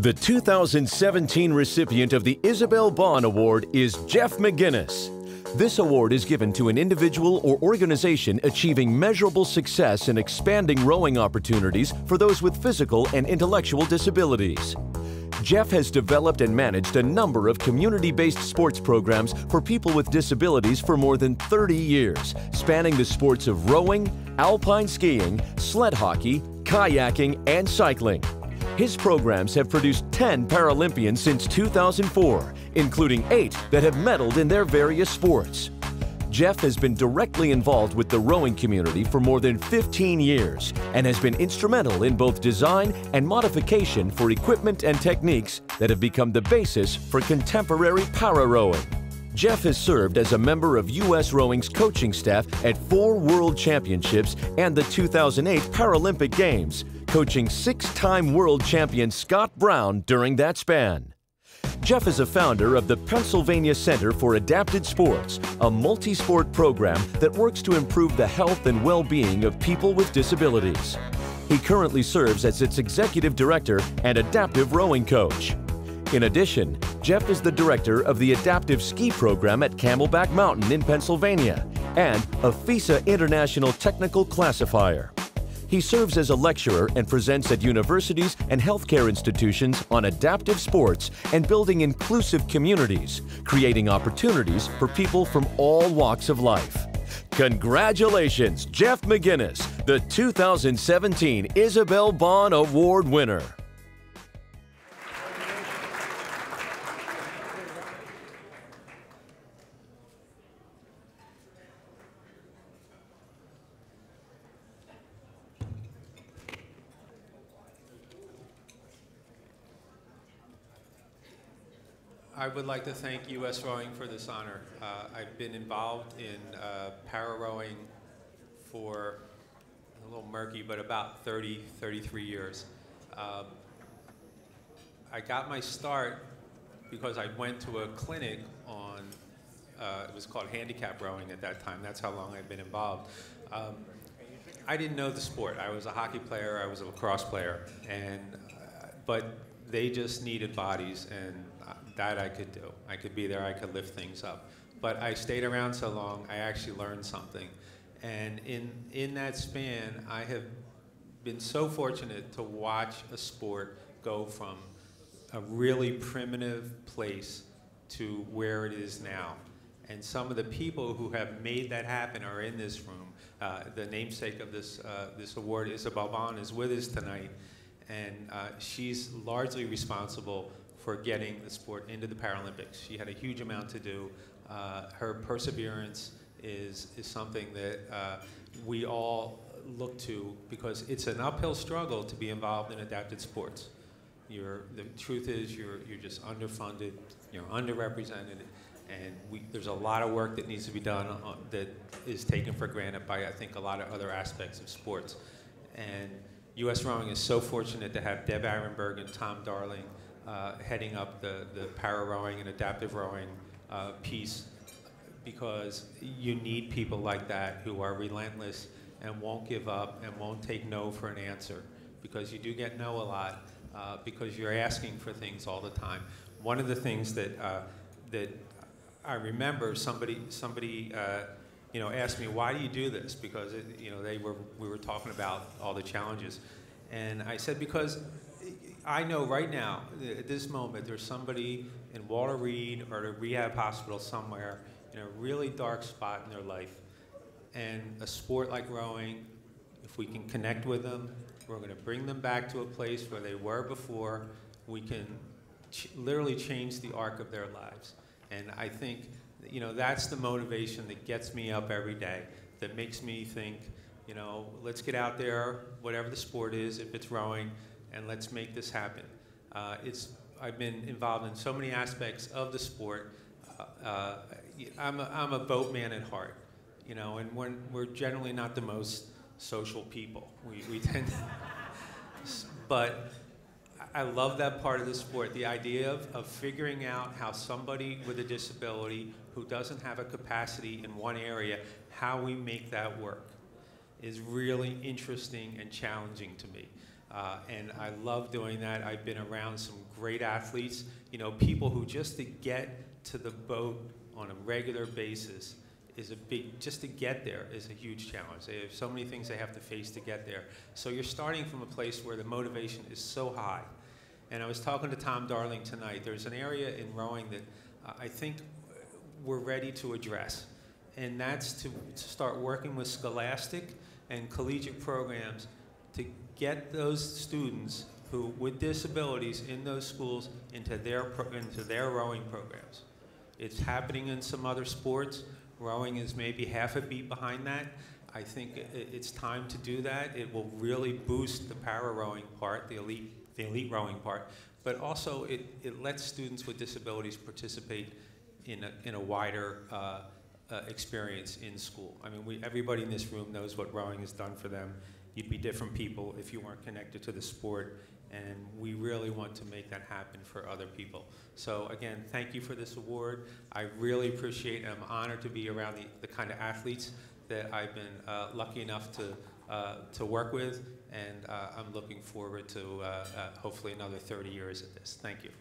The 2017 recipient of the Isabel Bohn Award is Jeff McGinnis. This award is given to an individual or organization achieving measurable success in expanding rowing opportunities for those with physical and intellectual disabilities. Jeff has developed and managed a number of community-based sports programs for people with disabilities for more than 30 years, spanning the sports of rowing, alpine skiing, sled hockey, kayaking, and cycling. His programs have produced 10 Paralympians since 2004, including 8 that have medaled in their various sports. Jeff has been directly involved with the rowing community for more than 15 years and has been instrumental in both design and modification for equipment and techniques that have become the basis for contemporary para-rowing. Jeff has served as a member of U.S. Rowing's coaching staff at 4 World Championships and the 2008 Paralympic Games, coaching 6-time world champion Scott Brown during that span. Jeff is a founder of the Pennsylvania Center for Adapted Sports, a multi-sport program that works to improve the health and well-being of people with disabilities. He currently serves as its executive director and adaptive rowing coach. In addition, Jeff is the director of the adaptive ski program at Camelback Mountain in Pennsylvania and a FISA International Technical Classifier. He serves as a lecturer and presents at universities and healthcare institutions on adaptive sports and building inclusive communities, creating opportunities for people from all walks of life. Congratulations, Jeff McGinnis, the 2017 Isabel Bohn Award winner. I would like to thank U.S. Rowing for this honor. I've been involved in para-rowing for a little murky, but about 33 years. I got my start because I went to a clinic on, it was called handicap rowing at that time. That's how long I've been involved. I didn't know the sport. I was a hockey player, I was a lacrosse player, but they just needed bodies, and that I could do. I could be there, I could lift things up. But I stayed around so long, I actually learned something. And in that span, I have been so fortunate to watch a sport go from a really primitive place to where it is now. And some of the people who have made that happen are in this room. The namesake of this award, Isabel Bohn, is with us tonight. And she's largely responsible for getting the sport into the Paralympics. She had a huge amount to do. Her perseverance is something that we all look to, because it's an uphill struggle to be involved in adapted sports. The truth is you're just underfunded, you're underrepresented, and there's a lot of work that needs to be done that is taken for granted by, I think, a lot of other aspects of sports. And U.S. Rowing is so fortunate to have Deb Arenberg and Tom Darling heading up the para-rowing and adaptive rowing piece, because you need people like that who are relentless and won't give up and won't take no for an answer, because you do get no a lot because you're asking for things all the time. One of the things that I remember, somebody asked me, why do you do this? Because we were talking about all the challenges, and I said, because I know right now, at this moment, there's somebody in Walter Reed or a rehab hospital somewhere in a really dark spot in their life. And a sport like rowing, if we can connect with them, we're going to bring them back to a place where they were before. We can literally change the arc of their lives. And I think, that's the motivation that gets me up every day, that makes me think, let's get out there, whatever the sport is, if it's rowing, and let's make this happen. I've been involved in so many aspects of the sport. I'm a boatman at heart, and we're generally not the most social people. We tend to, but I love that part of the sport, the idea of figuring out how somebody with a disability who doesn't have a capacity in one area, how we make that work is really interesting and challenging to me. And I love doing that. I've been around some great athletes, you know, people who just to get to the boat on a regular basis is a big, just to get there is a huge challenge. They have so many things they have to face to get there. So you're starting from a place where the motivation is so high. And I was talking to Tom Darling tonight. There's an area in rowing that I think we're ready to address. And that's to start working with scholastic and collegiate programs to get those students who, with disabilities in those schools into their rowing programs. It's happening in some other sports. Rowing is maybe half a beat behind that. I think it's time to do that. It will really boost the para rowing part, the elite rowing part, but also it lets students with disabilities participate in a wider experience in school. I mean, everybody in this room knows what rowing has done for them. You'd be different people if you weren't connected to the sport, and we really want to make that happen for other people. So again, thank you for this award. I really appreciate and I'm honored to be around the kind of athletes that I've been lucky enough to work with, and I'm looking forward to hopefully another 30 years at this. Thank you.